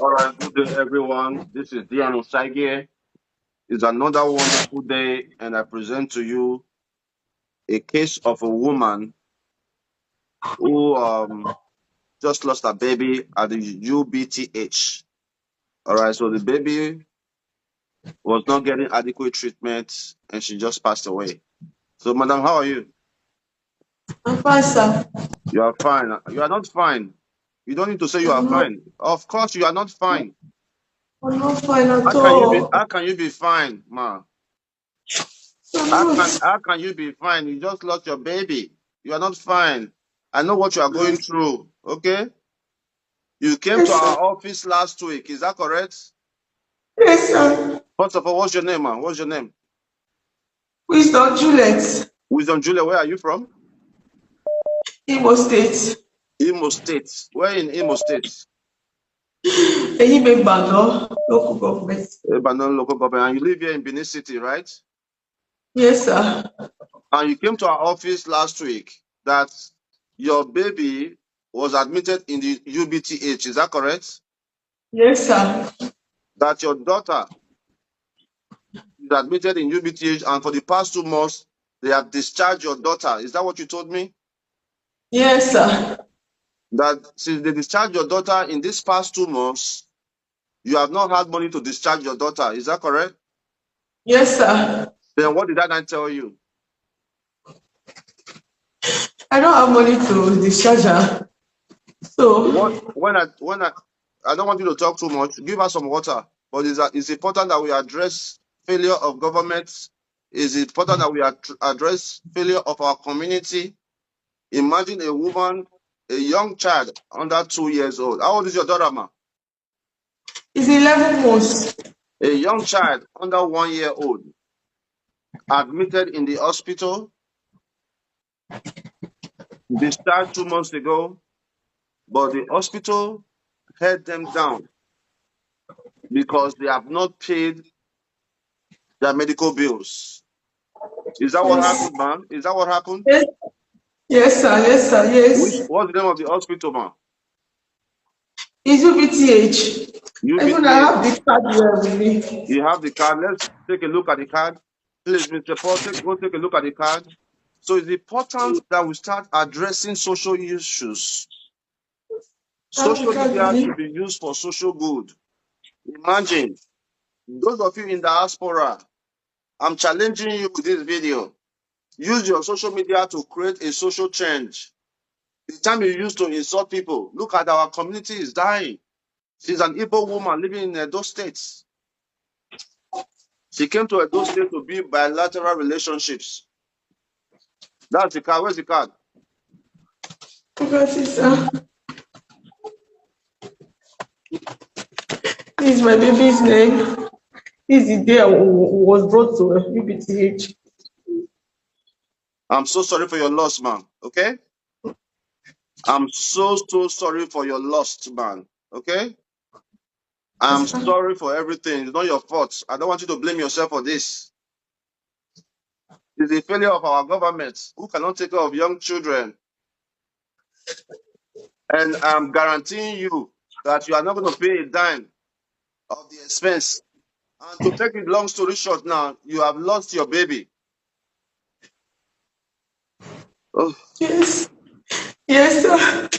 All right, good day, everyone. This is Dian Osage. It's another wonderful day, and I present to you a case of a woman who just lost a baby at the Ub+H. All right, so the baby was not getting adequate treatment, and she just passed away. So, madam, how are you? I'm fine, sir. You are fine. You are not fine. You don't need to say you are I'm not, fine. Of course, you are not fine. I'm not fine How at can you be? all. How can you be fine, ma? I'm How not. can how can you be fine? You just lost your baby. You are not fine. I know what you are going through. Okay? You came to Yes, sir. our office last week. Is that correct? Yes, sir. First of all, what's your name, man? What's your name? Wisdom Juliet, Wisdom Julia, where are you from? Imo State. Imo State. Where in Imo State? Ehime Bano, local government. Ibadan local government. And you live here in Benin City, right? Yes, sir. And you came to our office last week that your baby was admitted in the Ub+H. Is that correct? Yes, sir. That your daughter is admitted in Ub+H, and for the past 2 months, they have discharged your daughter. Is that what you told me? Yes, sir. That since they discharged your daughter in these past 2 months, you have not had money to discharge your daughter. Is that correct? Yes, sir. Then what did I not tell you? I don't have money to discharge her. What So, when I don't want you to talk too much. Give us some water. But it's important that we address failure of government. It's important that we address failure of our community. Imagine a woman, a young child under 2 years old. How old is your daughter, ma? it's 11 months. A young child under 1 year old admitted in the hospital, discharged 2 months ago, but the hospital held them down because they have not paid their medical bills. Is that what Yes. happened, man? Is that what happened? Yes, yes, sir. Yes, sir. Yes. What's the name of the hospital, man? It's UBTH. Even I have Ub+H. the card here with me. You have the card. Let's take a look at the card. Please, Mr. Paul, go take a look at the card. So it's important that we start addressing social issues. I have the Social card with media me. should be used for social good. Imagine, those of you in diaspora, I'm challenging you with this video. Use your social media to create a social change. The time you use to insult people, look at our community is dying. She's an Igbo woman living in Edo State. She came to Edo State to build bilateral relationships. That's the card. Where's the card? Because it's, this is my baby's name. This is the day I was brought to UBTH. I'm so sorry for your loss, man. Okay? I'm so sorry for your loss, man. Okay? I'm sorry for everything. It's not your fault. I don't want you to blame yourself for this. It's a failure of our government who cannot take care of young children. And I'm guaranteeing you that you are not going to pay a dime of the expense. And to take it long story short now, you have lost your baby. Oh. Yes. Yes, sir.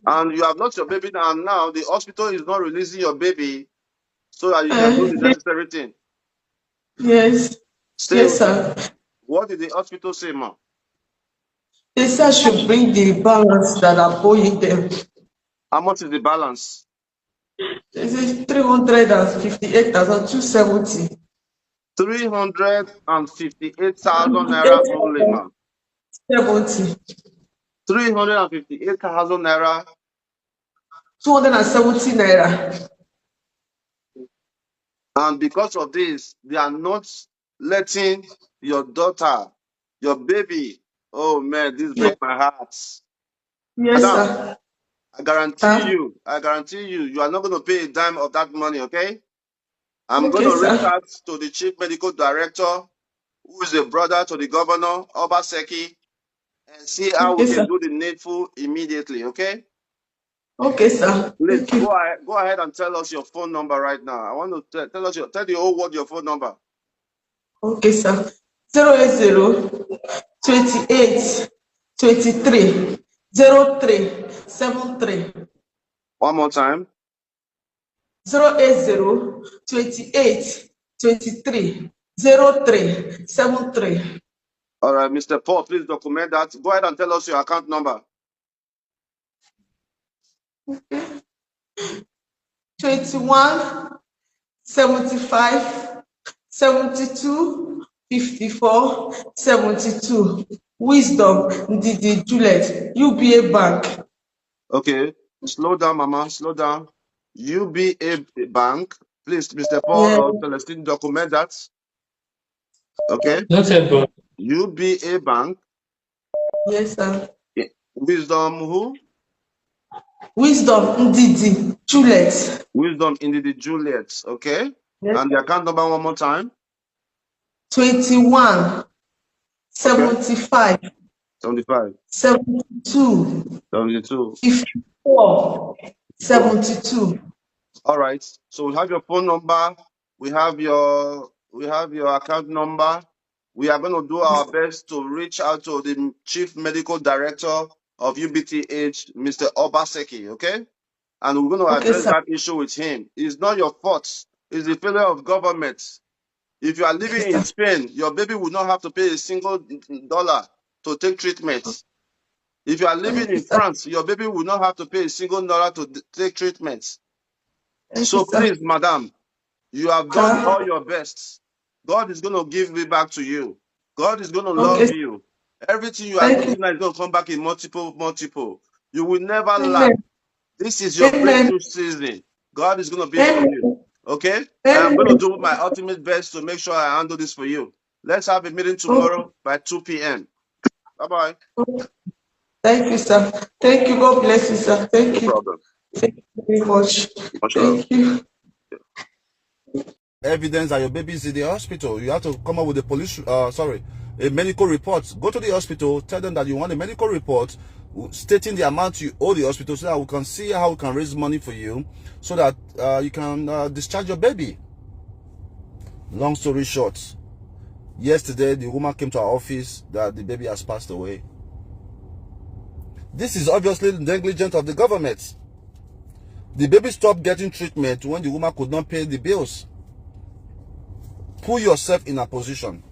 And you have lost your baby, and now the hospital is not releasing your baby so that you can do the necessary thing. Yes. Stay Yes, with me. sir. What did the hospital say, ma? They said I should bring the balance that I'm owing them. How much is the balance? They said 358,270. 358,000 naira only, ma. 70. 358,000 naira. 270 naira. And because of this, they are not letting your daughter, your baby. Oh man, this Yes, breaks my heart. yes, Madam, sir. I guarantee you, you are not going to pay a dime of that money, okay? I'm going Okay, to reach sir. out to the chief medical director who is a brother to the governor, Ub+H, and see how we Okay, can sir. do the needful immediately, okay? Okay, sir. Please Thank you. go ahead and tell us your phone number right now. I want to tell the whole world your phone number. Okay, sir. 080 28 23 03 73. One more time. 080 28 23 03 73. All right, Mr. Paul, please document that. Go ahead and tell us your account number. 21 75 72 54 72. Wisdom Ndidi Juliet, UBA Bank. Okay. Slow down, Mama. Slow down. UBA Bank. Please, Mr. Paul Yes, or Celestine, document that. Okay. Noted, bro. UBA Bank. yes, sir. Wisdom who? Wisdom Ndidi Juliet. Wisdom Indeed Juliet. Okay. Yes. And the account number one more time. 21 Okay. 75 75. 72 72. 54 72. All right. So we have your phone number. We have your account number. We are going to do our best to reach out to the Chief Medical Director of Ub+H, Mr. Ub+H, okay? And we're going to Okay, address sir. that issue with him. It's not your fault. It's the failure of government. If you are living Okay, in sir. Spain, your baby will not have to pay a single dollar to take treatment. If you are living Thank you, in sir. France, your baby will not have to pay a single dollar to take treatment. Thank you, So sir. please, madam, you have done Sir. all your best. God is going to give it back to you. God is going to Okay. love you. Everything you are Thank you. looking at is going to come back in multiple. You will never lack. Amen. This is your Amen. breakthrough season. God is going to be for Amen. you. Okay? And I'm going to Amen. do my ultimate best to make sure I handle this for you. Let's have a meeting Okay. tomorrow by 2 p.m. Bye-bye. Thank you, sir. Thank you. God bless you, sir. Thank No you. problem. Thank you very much. Much love. Thank you. Evidence that your baby is in the hospital. You have to come up with a medical report. Go to the hospital, tell them that you want a medical report stating the amount you owe the hospital so that we can see how we can raise money for you so that you can discharge your baby. Long story short, yesterday the woman came to our office that the baby has passed away. This is obviously negligent of the government. The baby stopped getting treatment when the woman could not pay the bills. Put yourself in a position.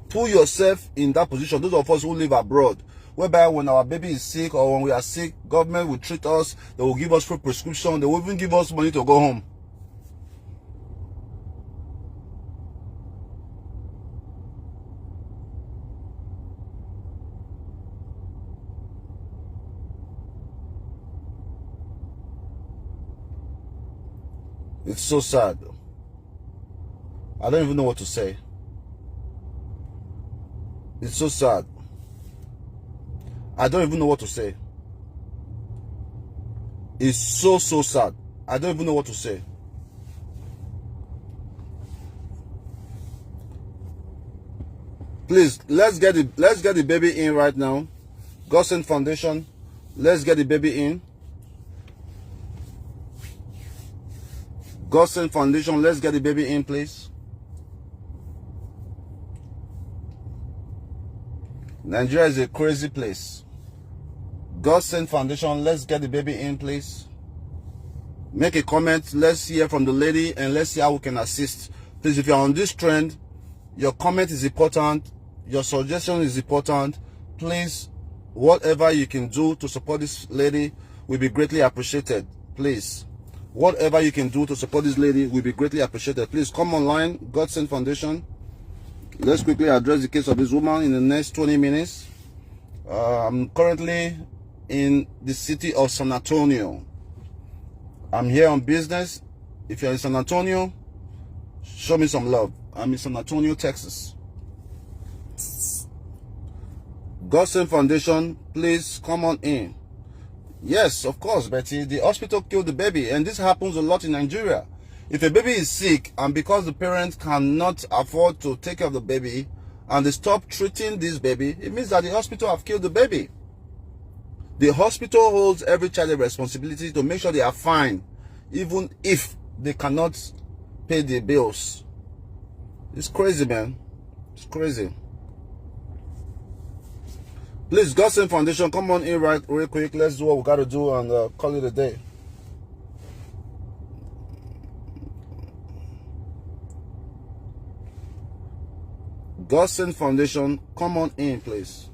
Put yourself in that position. Those of us who live abroad, whereby when our baby is sick or when we are sick, government will treat us, they will give us free prescription, they will even give us money to go home. It's so sad. I don't even know what to say. It's so sad. I don't even know what to say. It's so sad. I don't even know what to say. Please, let's get the baby in right now. Godsend Foundation, let's get the baby in. Godsend Foundation, let's get the baby in, please. Nigeria is a crazy place. Godsend Foundation, let's get the baby in, please. Make a comment. Let's hear from the lady and let's see how we can assist. Please, if you're on this trend, your comment is important. Your suggestion is important. Please, whatever you can do to support this lady will be greatly appreciated. Please, whatever you can do to support this lady will be greatly appreciated. Please come online, Godsend Foundation. Let's quickly address the case of this woman in the next 20 minutes. I'm currently in the city of San Antonio. I'm here on business. If you're in San Antonio, show me some love. I'm in San Antonio, Texas. Godsend Foundation, please come on in. Yes, of course, Betty. The hospital killed the baby, and this happens a lot in Nigeria. If a baby is sick and because the parents cannot afford to take care of the baby and they stop treating this baby, it means that the hospital have killed the baby. The hospital holds every child a responsibility to make sure they are fine, even if they cannot pay the bills. It's crazy, man. It's crazy. Please, Godsend Foundation, come on in real quick. Let's do what we got to do and call it a day. Godsend Foundation, come on in, please.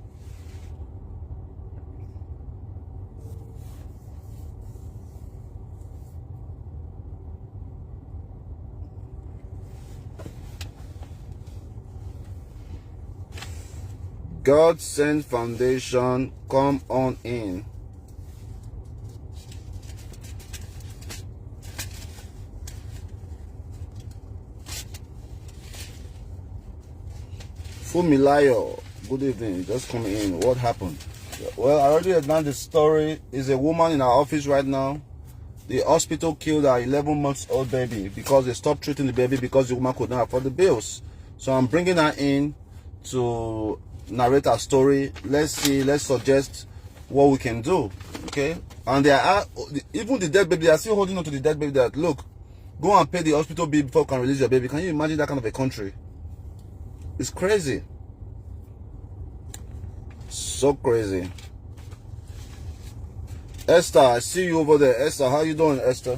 Godsend Foundation, come on in. Fumilayo, good evening. Just come in. What happened? Well, I already announced the story. Is a woman in our office right now. The hospital killed her 11-month-old baby because they stopped treating the baby because the woman could not afford the bills. So I'm bringing her in to narrate our story. Let's see, let's suggest what we can do. Okay, and they are even the dead baby, they are still holding on to the dead baby. That look, go and pay the hospital bill before you can release your baby. Can you imagine that kind of a country? It's crazy, so crazy. Esther, I see you over there. Esther, how you doing, Esther?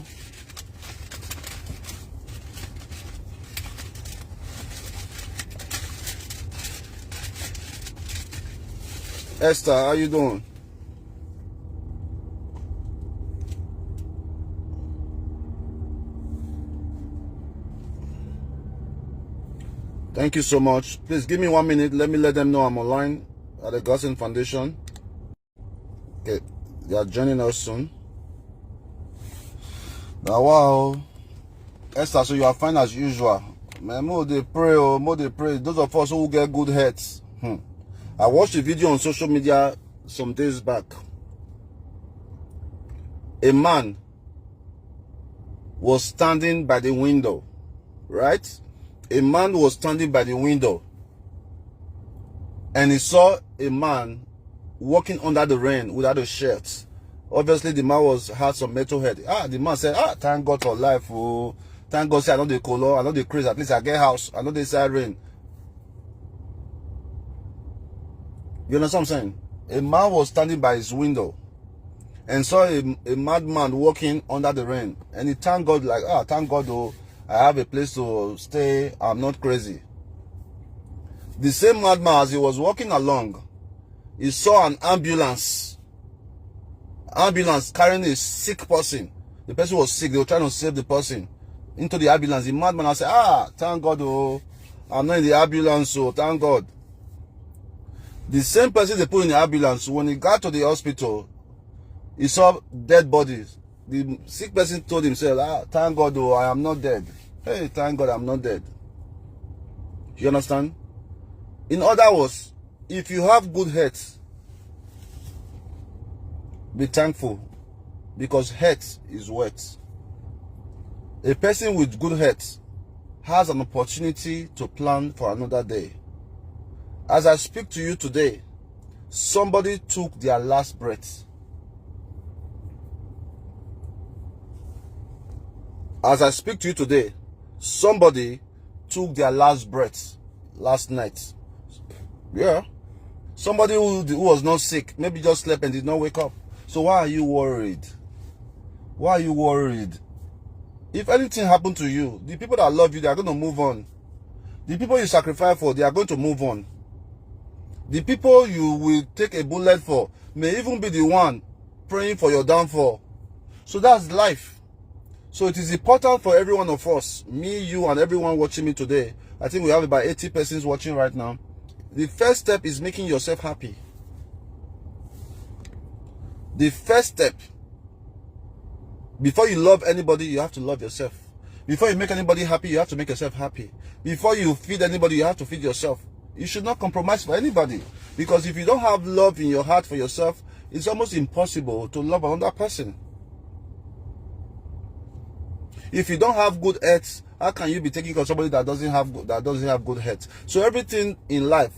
Esther, how you doing? Thank you so much. Please give me 1 minute. Let me let them know I'm online at the Godsend Foundation. Okay, they are joining us soon. Now, wow. Esther, so you are fine as usual. Man, more they pray, more they pray. Those of us who get good heads. I watched a video on social media some days back. A man was standing by the window, right? A man was standing by the window and he saw a man walking under the rain without a shirt. Obviously, the man had some metal head. The man said, thank God for life. Oh. Thank God, say, I know the color, I know the craze, at least I get house, I know the side rain. You understand what I'm saying? A man was standing by his window and saw a madman walking under the rain. And he thanked God, like, thank God, oh, I have a place to stay. I'm not crazy. The same madman, as he was walking along, he saw an ambulance carrying a sick person. The person was sick. They were trying to save the person. Into the ambulance. The madman said, thank God, oh, I'm not in the ambulance, so thank God. The same person they put in the ambulance, when he got to the hospital, he saw dead bodies. The sick person told himself, thank God, oh, I am not dead. Hey, thank God I'm not dead. You understand? In other words, if you have good health, be thankful, because health is wealth. A person with good health has an opportunity to plan for another day. As I speak to you today, somebody took their last breath. As I speak to you today, somebody took their last breath last night. Yeah. Somebody who was not sick, maybe just slept and did not wake up. So why are you worried? Why are you worried? If anything happened to you, the people that love you, they are going to move on. The people you sacrifice for, they are going to move on. The people you will take a bullet for may even be the one praying for your downfall. So that's life. So it is important for every one of us, me, you, and everyone watching me today. I think we have about 80 persons watching right now. The first step is making yourself happy. The first step, before you love anybody, you have to love yourself. Before you make anybody happy, you have to make yourself happy. Before you feed anybody, you have to feed yourself. You should not compromise for anybody. Because if you don't have love in your heart for yourself, it's almost impossible to love another person. If you don't have good health, how can you be taking care of somebody that doesn't have good health? So everything in life,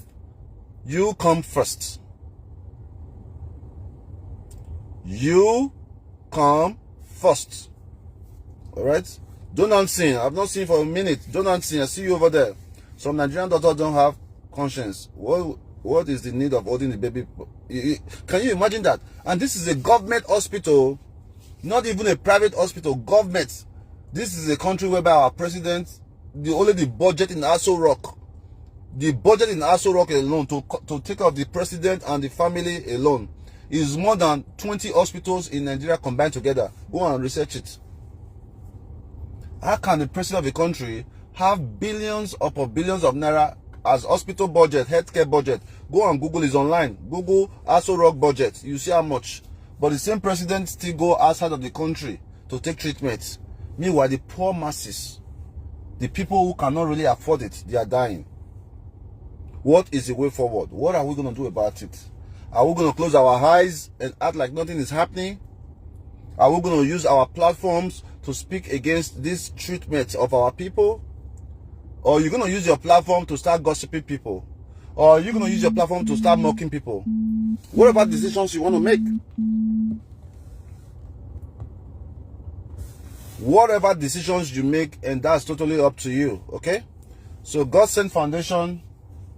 you come first. You come first. All right? Don't sin. I've not seen for a minute. Don't sin. I see you over there. Some Nigerian doctors don't have conscience. What is the need of holding the baby? Can you imagine that? And this is a government hospital, not even a private hospital. Government. This is a country whereby our president, the budget in Aso Rock, alone to take care of the president and the family alone is more than 20 hospitals in Nigeria combined together. Go and research it. How can the president of the country have billions upon billions of naira as hospital budget, healthcare budget? Go and Google, is online. Google Aso Rock budget. You see how much. But the same president still go outside of the country to take treatment. Meanwhile, the poor masses, the people who cannot really afford it, they are dying. What is the way forward? What are we going to do about it? Are we going to close our eyes and act like nothing is happening? Are we going to use our platforms to speak against this treatment of our people? Or are you going to use your platform to start gossiping people? Or are you going to use your platform to start mocking people? What about decisions you want to make? Whatever decisions you make, and that's totally up to you, okay? So God Sent Foundation,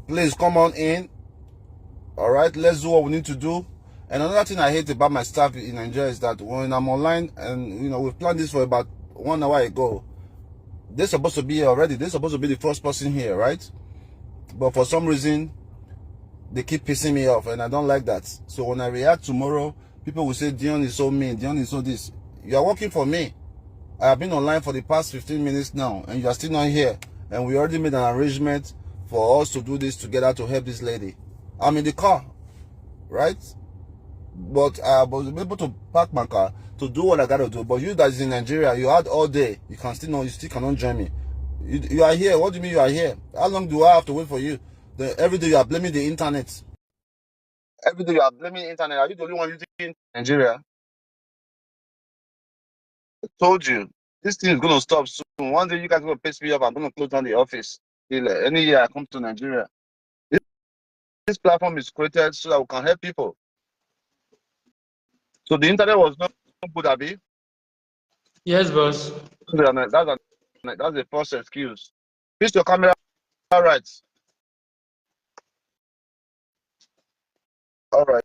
please come on in. All right, let's do what we need to do. And another thing I hate about my staff in Nigeria is that when I'm online, and we've planned this for about 1 hour ago, they're supposed to be here already. They're supposed to be the first person here, right? But for some reason, they keep pissing me off, and I don't like that. So when I react tomorrow, people will say, Dion is so mean, Dion is so this. You are working for me. I have been online for the past 15 minutes now, and you are still not here. And we already made an arrangement for us to do this together to help this lady. I'm in the car, right? But I was able to park my car to do what I gotta do. But you that is in Nigeria, you had all day. You still cannot join me. You are here. What do you mean you are here? How long do I have to wait for you? Every day you are blaming the internet. Every day you are blaming the internet. Are you the only one using Nigeria? I told you. This thing is going to stop soon. One day you guys are going to piss me off. I'm going to close down the office. Any year I come to Nigeria. This platform is created so that we can help people. So the internet was not good, Abi. Yes, boss. That's the first excuse. Fix your camera right. All right.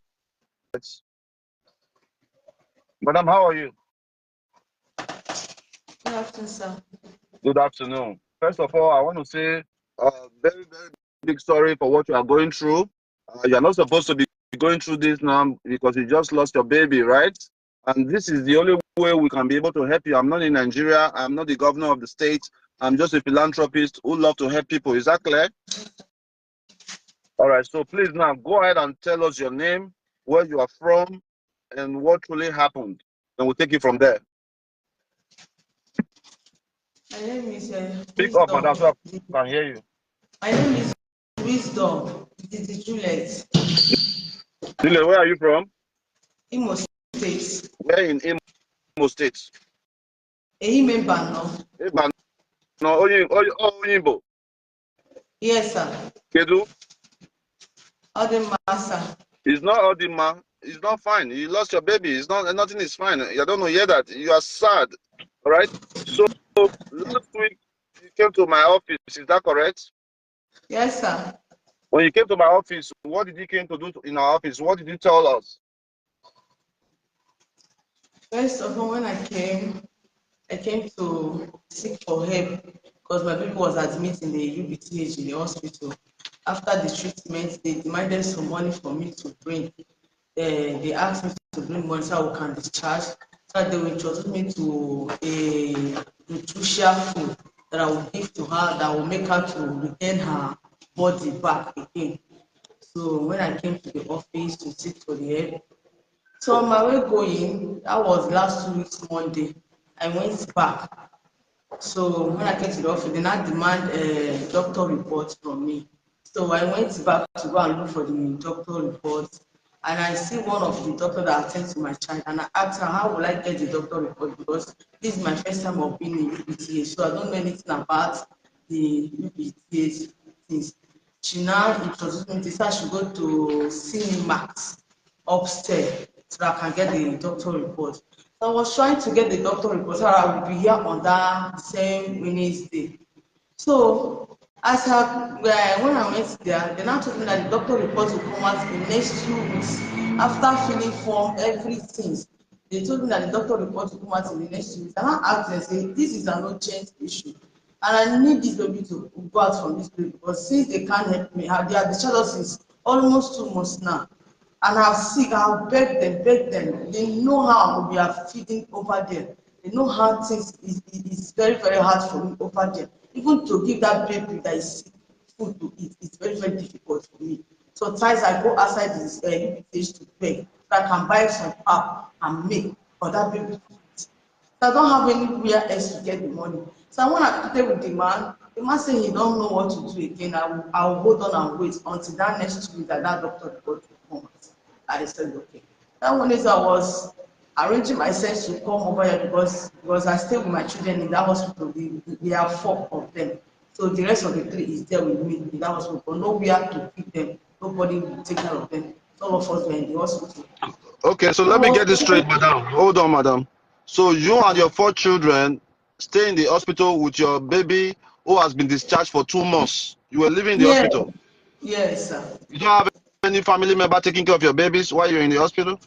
Madam, how are you? Good afternoon, sir. Good afternoon. First of all, I want to say very, very big sorry for what you are going through. You're not supposed to be going through this now because you just lost your baby, right? And this is the only way we can be able to help you. I'm not in Nigeria. I'm not the governor of the state. I'm just a philanthropist who love to help people. Is that clear? All right. So please now go ahead and tell us your name, where you are from, and what really happened. And we'll take it from there. My name is Speak up, madam, so Wisdom. I can hear you. My name is Wisdom. It is Juliet. Juliet, where are you from? Imo State. Where in Imo State? Ehimebano. No, Oyinbo. Yes, sir. Kedu? Odema, sir. It's not Odima. It's not fine. You lost your baby. It's not. Nothing is fine. I don't know. Hear that? You are sad. All right. So last week you came to my office. Is that correct? Yes, sir. When you came to my office, what did you came to do in our office? What did you tell us? First of all, when I came to seek for help because my baby was admitted in the Ub+H in the hospital. After the treatment, they demanded some money for me to bring. They asked me to bring money so I can discharge. So they will introduce me to a nutrition food that I will give to her that will make her to regain her body back again. So when I came to the office to seek for the help, so on my way going, that was last 2 weeks Monday, I went back. So when I came to the office, they now demand a doctor report from me. So I went back to go and look for the doctor report. and I see one of the doctor that attends to my child, and I asked her, how will I get the doctor report, because this is my first time of being in UPTH, so I don't know anything about the UPTH things. She now introduced me to say I should go to Cinemax upstairs so that I can get the doctor report. So I was trying to get the doctor report so I will be here on that same Wednesday. So as when I went there, they now told me that the doctor report will come out in the next 2 weeks. After filling form, everything, they told me that the doctor report will come out in the next 2 weeks. And I asked them, say, this is an urgent issue. And I need this baby to go out from this place because since they can't help me, they have discharged us since almost 2 months now. And I've sick, I'll beg them. They know how we are feeding over there. They know how things is very, very hard for me over there. Even to give that baby that is sick food to eat, it's very, very difficult for me. Sometimes I go outside this UPTH to beg so I can buy some pap and milk for that baby to eat. So I don't have anywhere else to get the money. So when I pleaded with the man said he don't know what to do again. I will hold on and wait until that next week that doctor report will come. I said, okay. That one is I was arranging myself to come over here because I stay with my children in that hospital. They are 4 of them. So the rest of the 3 is there with me in that hospital. But nowhere to keep them. Nobody will take care of them. All of us were in the hospital. Okay, so So I let me get this straight, was madam. Hold on, madam. So you and your 4 children stay in the hospital with your baby who has been discharged for 2 months. You were living in the yeah, hospital. yes, sir. You don't have any family member taking care of your babies while you're in the hospital?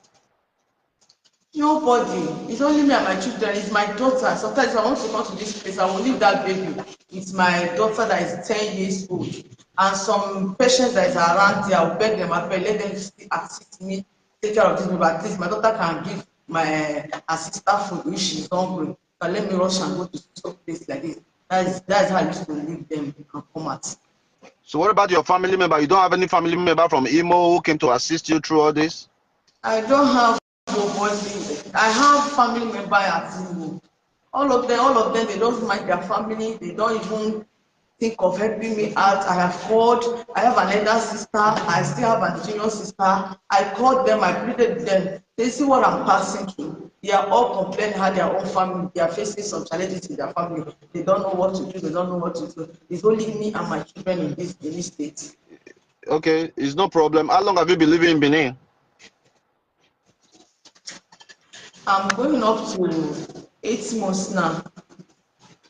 Nobody. It's only me and my children. It's my daughter. Sometimes if I want to come to this place, I will leave that baby. It's my daughter that is 10 years old. And some patients that is around there, I'll beg them, I beg, let them still assist me, take care of this baby. At least my daughter can give my sister food if she's hungry. But let me rush and go to some place like this. That is how I used to leave them and come out. So what about your family member? You don't have any family member from Imo who came to assist you through all this? I don't have nobody. I have family member at Zimbo. All of them, they don't mind their family. They don't even think of helping me out. I have called. I have an elder sister. I still have a junior sister. I called them. I pleaded with them. They see what I'm passing through. They are all complaining how their own family. They are facing some challenges in their family. They don't know what to do. They don't know what to do. It's only me and my children in this state. Okay, it's no problem. How long have you been living in Benin? I'm going up to 8 months now.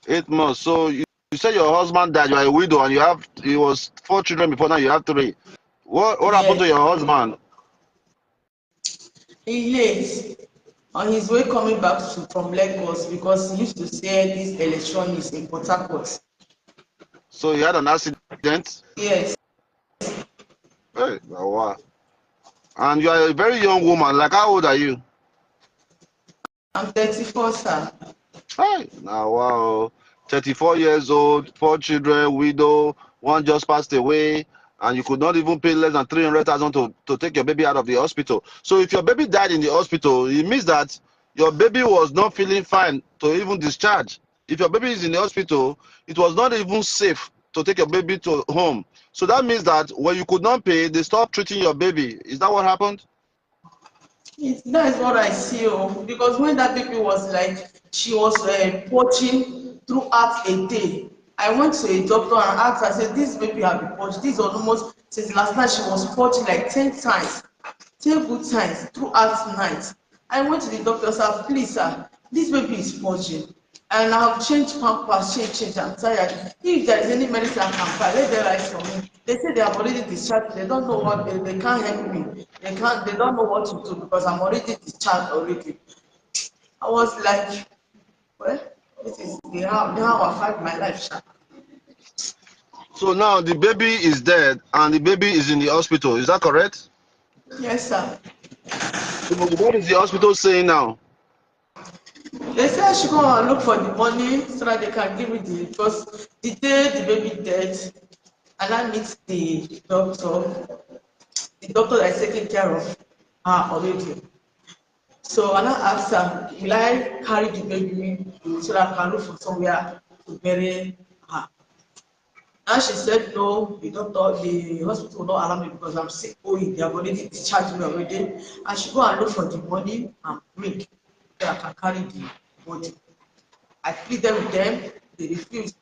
8 months. So you said your husband died. You are a widow, and he was 4 children before. Now you have 3. What happened Yes, to your husband? he late on his way coming back from Lagos because he used to sell these electronics in Port Harcourt. So he had an accident. Yes, Hey, wow. And you are a very young woman. Like, how old are you? I'm 34, sir. Hey, now wow. 34 years old, 4 children, widow, one just passed away, and you could not even pay less than 300,000 to take your baby out of the hospital. So if your baby died in the hospital, it means that your baby was not feeling fine to even discharge. If your baby is in the hospital, it was not even safe to take your baby to home. So that means that when you could not pay, they stopped treating your baby. Is that what happened? That is what I see. Oh, because when that baby was like, she was purging throughout a day. I went to a doctor and asked her, I said, this baby have been purged. This was almost since last night. She was purging like 10 times, 10 good times throughout the night. I went to the doctor and said, please, sir, this baby is purging. And I have changed pampers, change. I'm tired. If there is any medicine I can buy, let them write for me. They say they have already discharged. They don't know what they can't help me. They don't know what to do because I'm already discharged already. I was like, well, this is how I fight my life, sha. So now the baby is dead and the baby is in the hospital. Is that correct? Yes, sir. So what is the hospital saying now? They say I should go and look for the money so that they can give me because the day the baby dead, and I meet the doctor that is taking care of her already. So and I asked her, will I carry the baby so that I can look for somewhere to bury her? And she said, no, the doctor, the hospital will not allow me because I'm sick. Oh, they have already discharged me already. I should go and look for the money and bring so I can carry the body. I pleaded with them, they refused.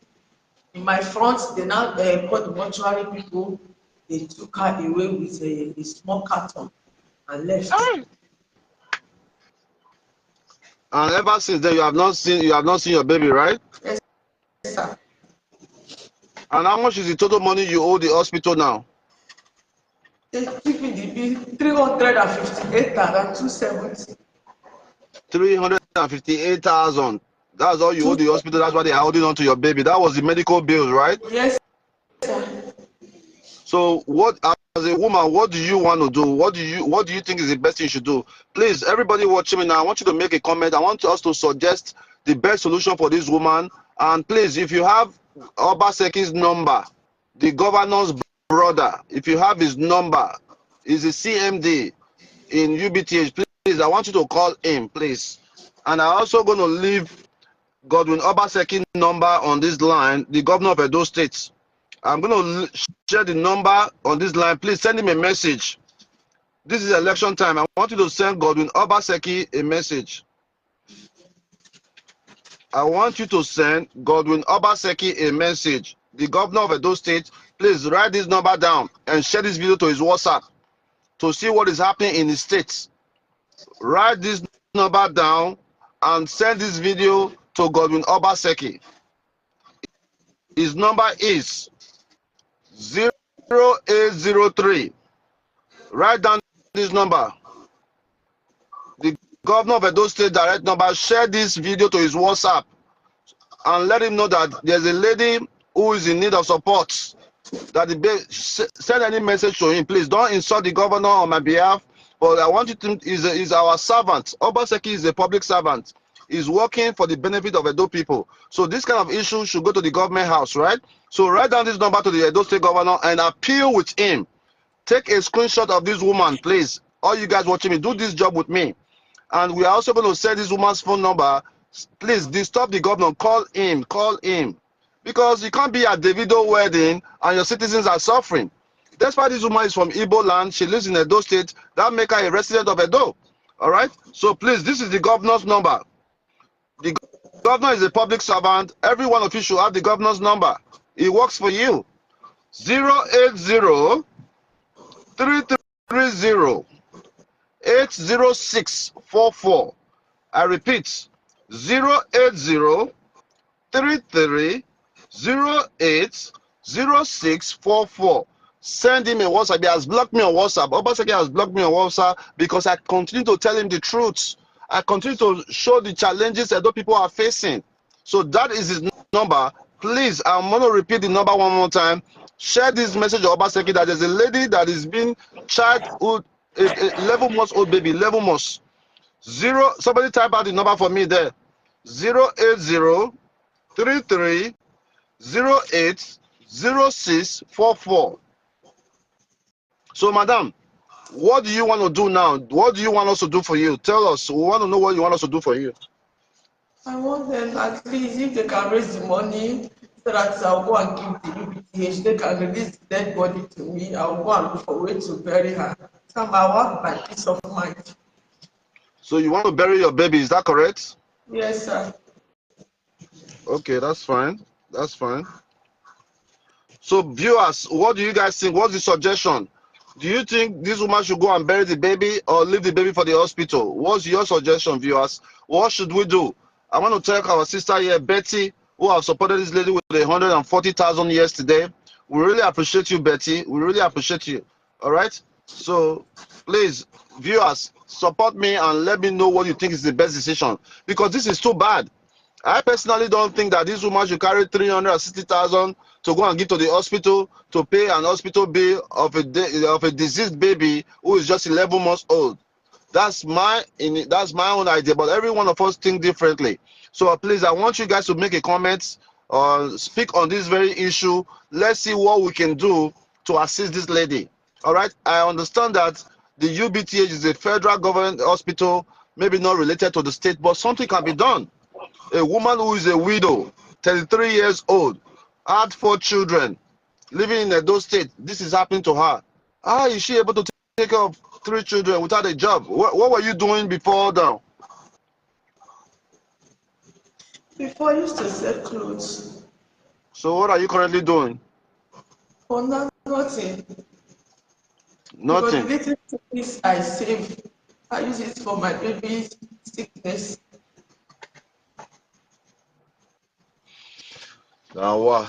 In my front, they now called the mortuary people. They took her away with a small carton and left. And ever since then, you have not seen your baby, right? Yes, sir. And how much is the total money you owe the hospital now? They give me the bill 358,270. 358,000. That's all you owe the hospital. That's why they are holding on to your baby. That was the medical bills, right? Yes, sir. So, what as a woman, what do you want to do? What do you think is the best thing you should do? Please, everybody watching me now, I want you to make a comment. I want us to suggest the best solution for this woman. And please, if you have Ub+H's number, the governor's brother, if you have his number, is a CMD in Ub+H, please, I want you to call him, please. And I'm also going to leave Godwin Ub+H's number on this line, the governor of Edo State. I'm going to share the number on this line. Please send him a message. This is election time. I want you to send Godwin Ub+H a message. I want you to send Godwin Ub+H a message. The governor of Edo State, please write this number down and share this video to his WhatsApp to see what is happening in his states. Write this number down and send this video to Godwin Ub+H. His number is 0803. Write down this number. The governor of Edo State direct number. Share this video to his WhatsApp and let him know that there's a lady who is in need of support. That send any message to him. Please don't insult the governor on my behalf. But I want you to is our servant. Ub+H is a public servant. He's working for the benefit of Edo people. So this kind of issue should go to the government house, right? So write down this number to the Edo State governor and appeal with him. Take a screenshot of this woman, please. All you guys watching me, do this job with me. And we are also going to send this woman's phone number. Please disturb the governor. Call him. Call him. Because you can't be at Davido wedding and your citizens are suffering. That's why this woman is from Igbo land. She lives in Edo State. That make her a resident of Edo. All right? So please, this is the governor's number. The governor is a public servant. Every one of you should have the governor's number. He works for you. 080 330 80644. I repeat, 080 33 080644. Send him a WhatsApp. He has blocked me on WhatsApp. Ub+H has blocked me on WhatsApp because I continue to tell him the truth. I continue to show the challenges that those people are facing. So that is his number. Please, I'm going to repeat the number one more time. Share this message to Ub+H that there's a lady that is being childhood, 11 months old baby, 11 months. Somebody type out the number for me there. 080 33 080644. So, madam, what do you want to do now? What do you want us to do for you? Tell us. We want to know what you want us to do for you. I want them at least if they can raise the money so that I'll go and give the Ub+H. They can release the dead body to me. I'll go and look for a way to bury her. So I want my peace of mind. So you want to bury your baby? Is that correct? Yes, sir. Okay, that's fine. That's fine. So viewers, what do you guys think? What's the suggestion? Do you think this woman should go and bury the baby or leave the baby for the hospital? What's your suggestion, viewers? What should we do? I want to thank our sister here, Betty, who have supported this lady with 140,000 yesterday. We really appreciate you, Betty. We really appreciate you. All right? So please, viewers, support me and let me know what you think is the best decision. Because this is too bad. I personally don't think that this woman should carry 360,000 to go and give to the hospital to pay an hospital bill of a deceased baby who is just 11 months old. That's my own idea, but every one of us think differently. So please, I want you guys to make a comment or speak on this very issue. Let's see what we can do to assist this lady. All right, I understand that the Ub+H is a federal government hospital, maybe not related to the state, but something can be done. A woman who is a widow, 33 years old, had 4 children, living in Edo State. This is happening to her. How is she able to take care of 3 children without a job? What were you doing before now? Before I used to sell clothes. So what are you currently doing? For now, nothing. Because the Nothing. little things I save, I use it for my baby's sickness. Wow.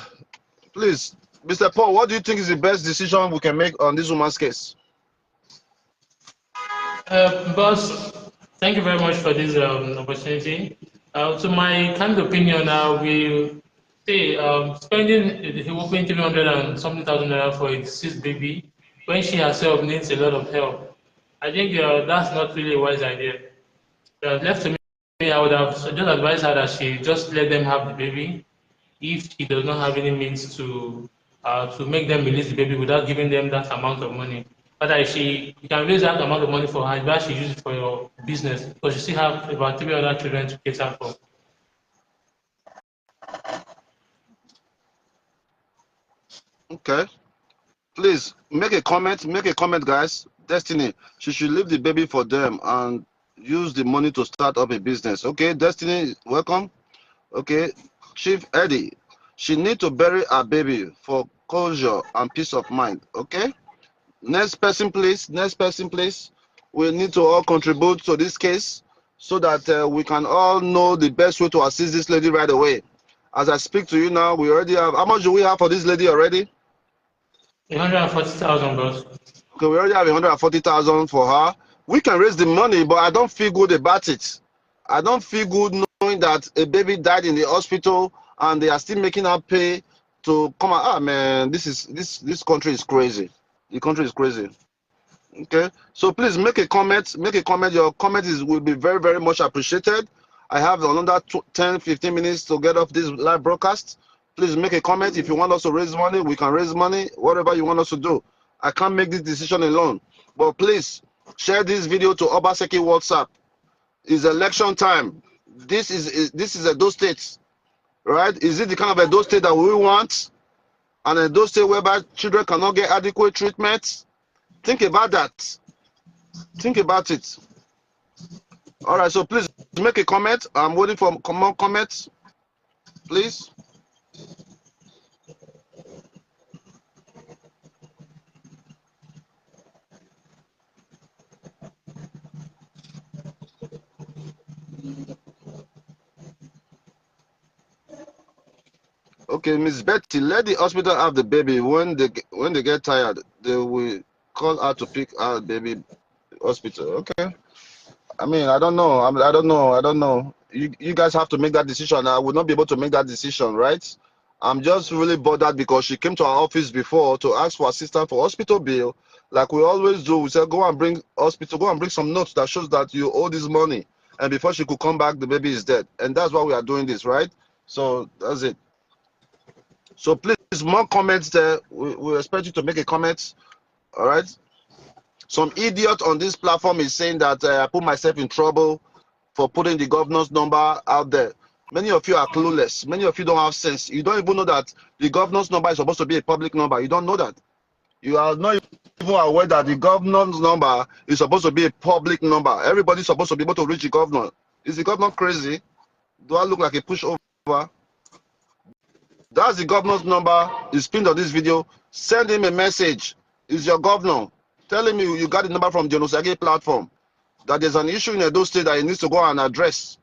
Please, Mr. Paul, what do you think is the best decision we can make on this woman's case? Boss, thank you very much for this opportunity. To my kind of opinion, we say spending the whopping 300 and something thousand naira for a deceased baby when she herself needs a lot of help. I think that's not really a wise idea. Left to me, I would have just advised her that she just let them have the baby if she does not have any means to make them release the baby without giving them that amount of money. But if you can raise that amount of money for her, but she use it for your business because you still have about 300 children to cater for. Okay. Please make a comment. Make a comment, guys. Destiny, she should leave the baby for them and use the money to start up a business. Okay, Destiny, welcome. Okay, Chief Eddie, she need to bury her baby for closure and peace of mind. Okay, next person, please. Next person, please. We need to all contribute to this case so that we can all know the best way to assist this lady right away. As I speak to you now, we already have. How much do we have for this lady already? 140,000, boss. Okay, we already have 140,000 for her. We can raise the money, but I don't feel good about it. I don't feel good knowing that a baby died in the hospital and they are still making her pay to come out. Ah, man, this country is crazy. The country is crazy. Okay, so please make a comment. Make a comment. Your comment will be very, very much appreciated. I have another 10, 15 minutes to get off this live broadcast. Please make a comment. If you want us to raise money, we can raise money. Whatever you want us to do. I can't make this decision alone. But please share this video to Obaseki WhatsApp. It's election time. This is Edo State, right? Is it the kind of Edo State that we want? And Edo State whereby children cannot get adequate treatment? Think about that. Think about it. All right, so please make a comment. I'm waiting for more comments, please. Okay, Miss Betty, let the hospital have the baby. When they get tired, they will call her to pick her baby hospital. Okay. I mean, I don't know. I don't know. I don't know. You guys have to make that decision. I would not be able to make that decision, right? I'm just really bothered because she came to our office before to ask for assistance for hospital bill. Like we always do, we said, go and bring some notes that shows that you owe this money. And before she could come back, the baby is dead. And that's why we are doing this, right? So that's it. So please, more comments there. We expect you to make a comment. All right. Some idiot on this platform is saying that I put myself in trouble for putting the governor's number out there. Many of you are clueless. Many of you don't have sense. You don't even know that the governor's number is supposed to be a public number. You don't know that. You are not even aware that the governor's number is supposed to be a public number. Everybody's supposed to be able to reach the governor. Is the governor crazy? Do I look like a pushover? That's the governor's number. He's pinned on this video. Send him a message. He's your governor. Tell him you got the number from the Onosage platform. That there's an issue in Edo State that he needs to go and address.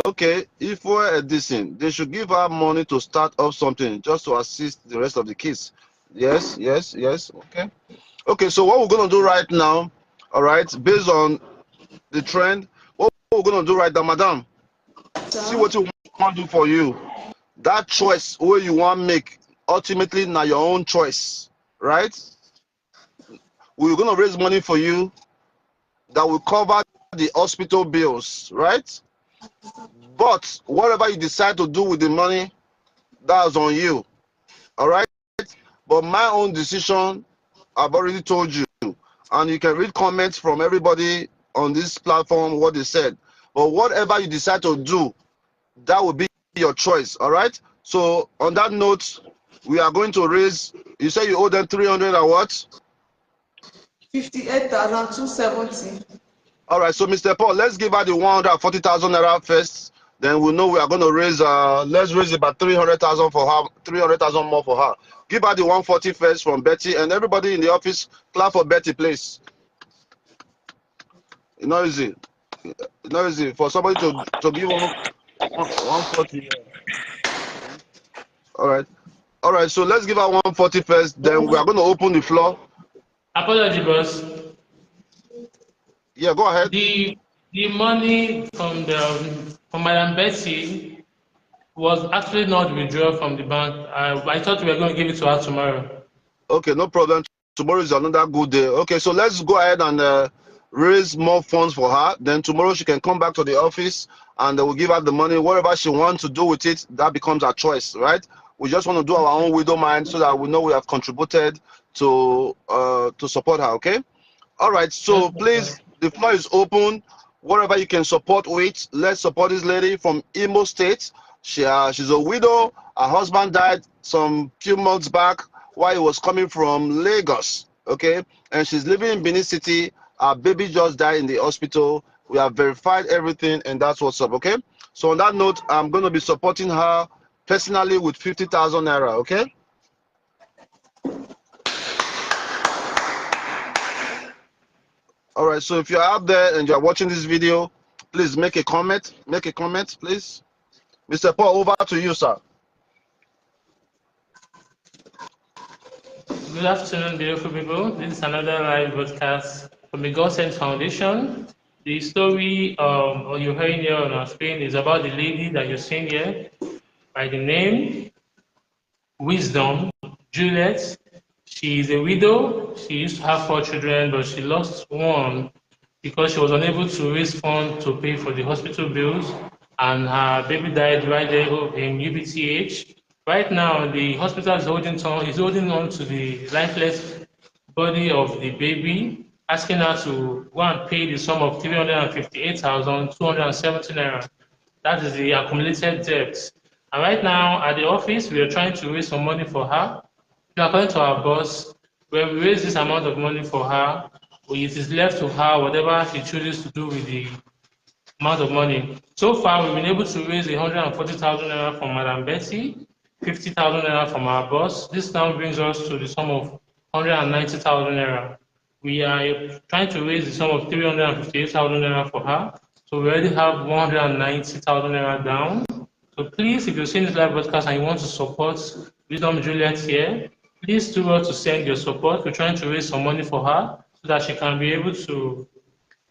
Okay, if we're Edison, they should give her money to start up something just to assist the rest of the kids. Yes. Okay. Okay, so what we're going to do right now, all right, based on the trend, what we're going to do right now, madam, see what you want to do for you. That choice where you want to make, ultimately, now your own choice, right? We're going to raise money for you that will cover the hospital bills, right? But whatever you decide to do with the money, that's on you, all right? But my own decision, I've already told you, and you can read comments from everybody on this platform, what they said. But whatever you decide to do, that will be your choice, all right? So on that note, we are going to raise. You say you owe them 300 and what? 58,270. All right. So Mr. Paul, let's give her the 140,000 naira first. Then we know we are going to raise. Let's raise about 300,000 for her. 300,000 more for her. Give her the 140 first from Betty, and everybody in the office clap for Betty, please. It's not easy. It's not easy for somebody to give 140. All right. All right. So let's give her 140 first. Then we are going to open the floor. Apology, boss. Yeah, go ahead. The money from Madam Betty was actually not withdrawn from the bank. I thought we were going to give it to her tomorrow. Okay, no problem. Tomorrow is another good day. Okay, so let's go ahead and raise more funds for her. Then tomorrow she can come back to the office and we'll give her the money. Whatever she wants to do with it, that becomes her choice, right? We just want to do our own widow mind so that we know we have contributed to support her. Okay. All right. So please, the floor is open. Whatever you can support with, let's support this lady from Imo State. She's a widow. Her husband died some few months back while he was coming from Lagos. Okay, and she's living in Benin City. Her baby just died in the hospital. We have verified everything, and that's what's up. Okay. So on that note, I'm going to be supporting her personally with 50,000 naira. Okay. All right, so if you're out there and you're watching this video, please make a comment. Make a comment, please. Mr. Paul, over to you, sir. Good afternoon, beautiful people. This is another live broadcast from the God Sent Foundation. The story you're hearing here on our screen is about the lady that you're seeing here by the name Wisdom Juliet. She is a widow. She used to have 4 children, but she lost one because she was unable to raise funds to pay for the hospital bills, and her baby died right there in UBTH. Right now, the hospital is holding on to the lifeless body of the baby, asking her to go and pay the sum of 358,270 naira. That is the accumulated debt. And right now at the office, we are trying to raise some money for her. According to our boss, when we raise this amount of money for her, it is left to her whatever she chooses to do with the amount of money. So far, we've been able to raise 140,000 naira from Madam Betty, 50,000 naira from our boss. This now brings us to the sum of 190,000 naira. We are trying to raise the sum of 358,000 naira for her. So we already have 190,000 naira down. So please, if you're seeing this live broadcast and you want to support Wisdom Juliet here, please do well to send your support. We're trying to raise some money for her so that she can be able to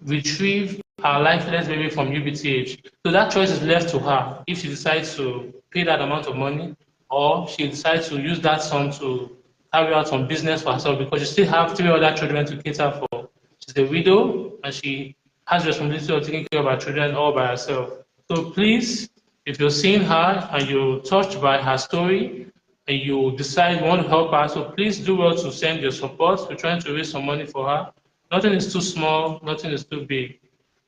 retrieve her lifeless baby from UBTH. So that choice is left to her if she decides to pay that amount of money or she decides to use that sum to carry out some business for herself because she still have 3 other children to cater for. She's a widow and she has responsibility of taking care of her children all by herself. So please, if you're seeing her and you're touched by her story and you decide you want to help her, so please do well to send your support. We're trying to raise some money for her. Nothing is too small, nothing is too big.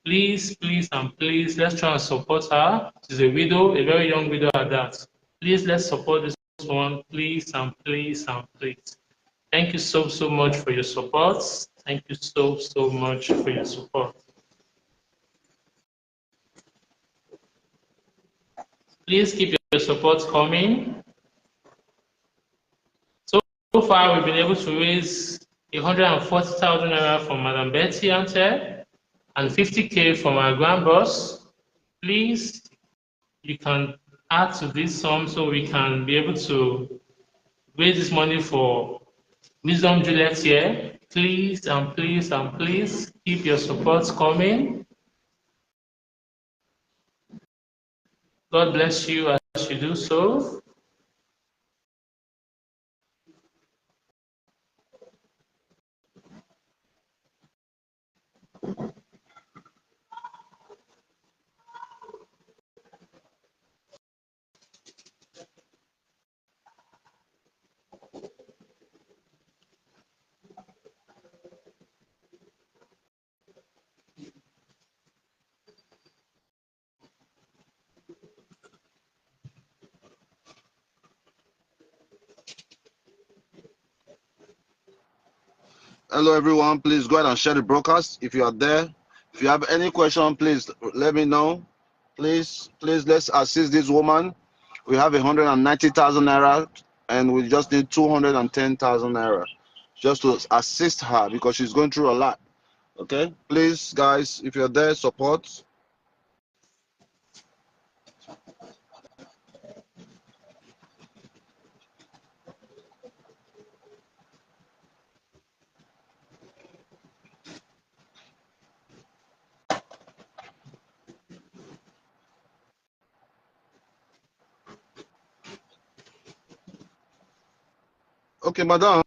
Please, please, and please, let's try and support her. She's a widow, a very young widow at that. Please, let's support this one, please, and please, and please. Thank you so, so much for your support. Thank you so, so much for your support. Please keep your support coming. So far, we've been able to raise 140,000 naira from Madam Betty Ante and 50K from our grand boss. Please, you can add to this sum so we can be able to raise this money for Wisdom Juliet here. Please and please and please keep your support coming. God bless you as you do so. Hello, everyone. Please go ahead and share the broadcast if you are there. If you have any question, please let me know. Please, let's assist this woman. We have 190,000 naira, and we just need 210,000 naira just to assist her because she's going through a lot. Okay, please, guys, if you're there, support. Okay, madam,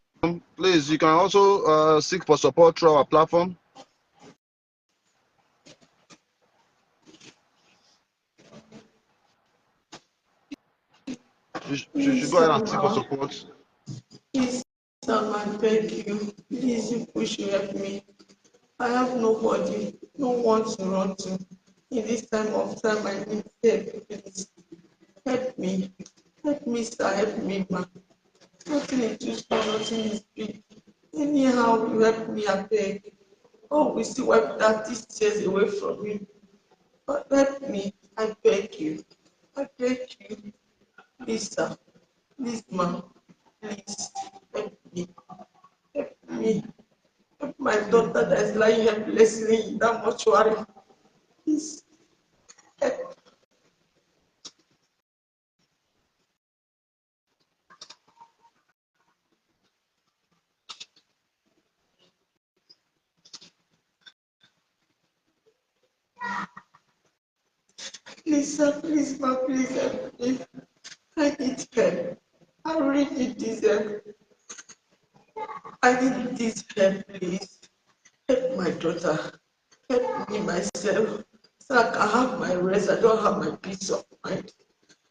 please, you can also seek for support through our platform. You should go ahead and seek for support. Please, Sam, I beg you. Please, you push help me. I have nobody, no one to run to. In this time of time, I need help. Please, help me. Help me, sir. Help me, ma. Nothing is too small, nothing is big. Anyhow, you help me, I beg. Oh, we still wipe that these tears away from me. But help me, I beg you. I beg you. Please, sir. Please, ma. Please, help me. Help me. Help my daughter that is lying helplessly in that mortuary. Please, help. Please, sir. Please, ma. Please help me. I need help. I really need this help. I need this help, please. Help my daughter. Help me myself. So I can have my rest. I don't have my peace of mind.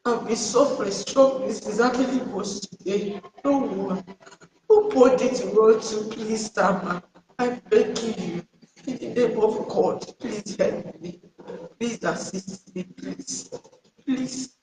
I've been suffering, struggling since I really was today. No one. Nobody to run to, please, Tama. I beg you. In the name of God, please help me. Please assist me, please. Please.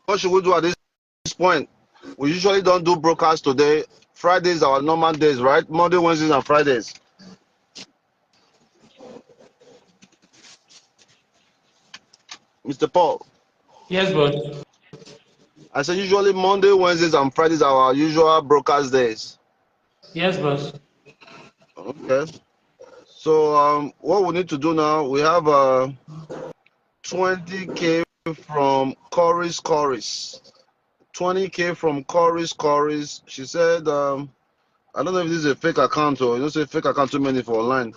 What should we do at this point? We usually don't do broadcast today. Fridays are our normal days, right? Monday, Wednesdays, and Fridays. Mr. Paul. Yes, boss. I said usually Monday, Wednesdays, and Fridays are our usual broadcast days. Yes, boss. Okay. So what we need to do now, we have 20K from Chorus. 20K from Chorus. She said, I don't know if this is a fake account or you don't say fake account too many for online.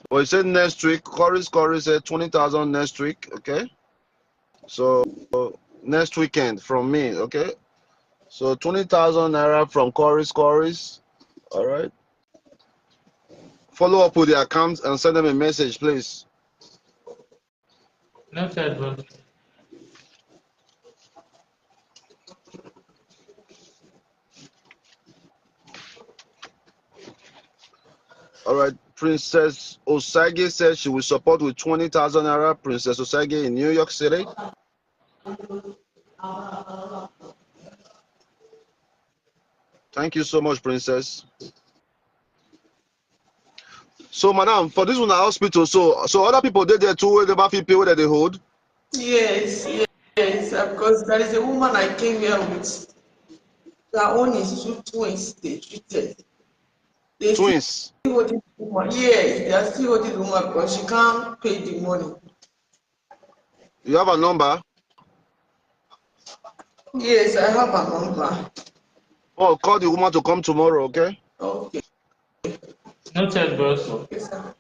But he said next week, Chorus said 20,000 next week, okay? So next weekend from me, okay? So 20,000 naira from Chorus. All right. Follow up with the account and send them a message, please. Noted, boss. All right. Princess Osage says she will support with 20,000 naira. Princess Osage in New York City. Thank you so much, Princess. So, madam, for this one, the hospital, so other people did there too, where the baffy pay where they hold? Yes, because there is a woman I came here with. Her own is two twins they treated. They Twins. still holding the woman. Yes, they are still holding the woman because she can't pay the money. You have a number? Yes, I have a number. Oh, call the woman to come tomorrow, okay? Okay. Noted, boss. Okay, sir.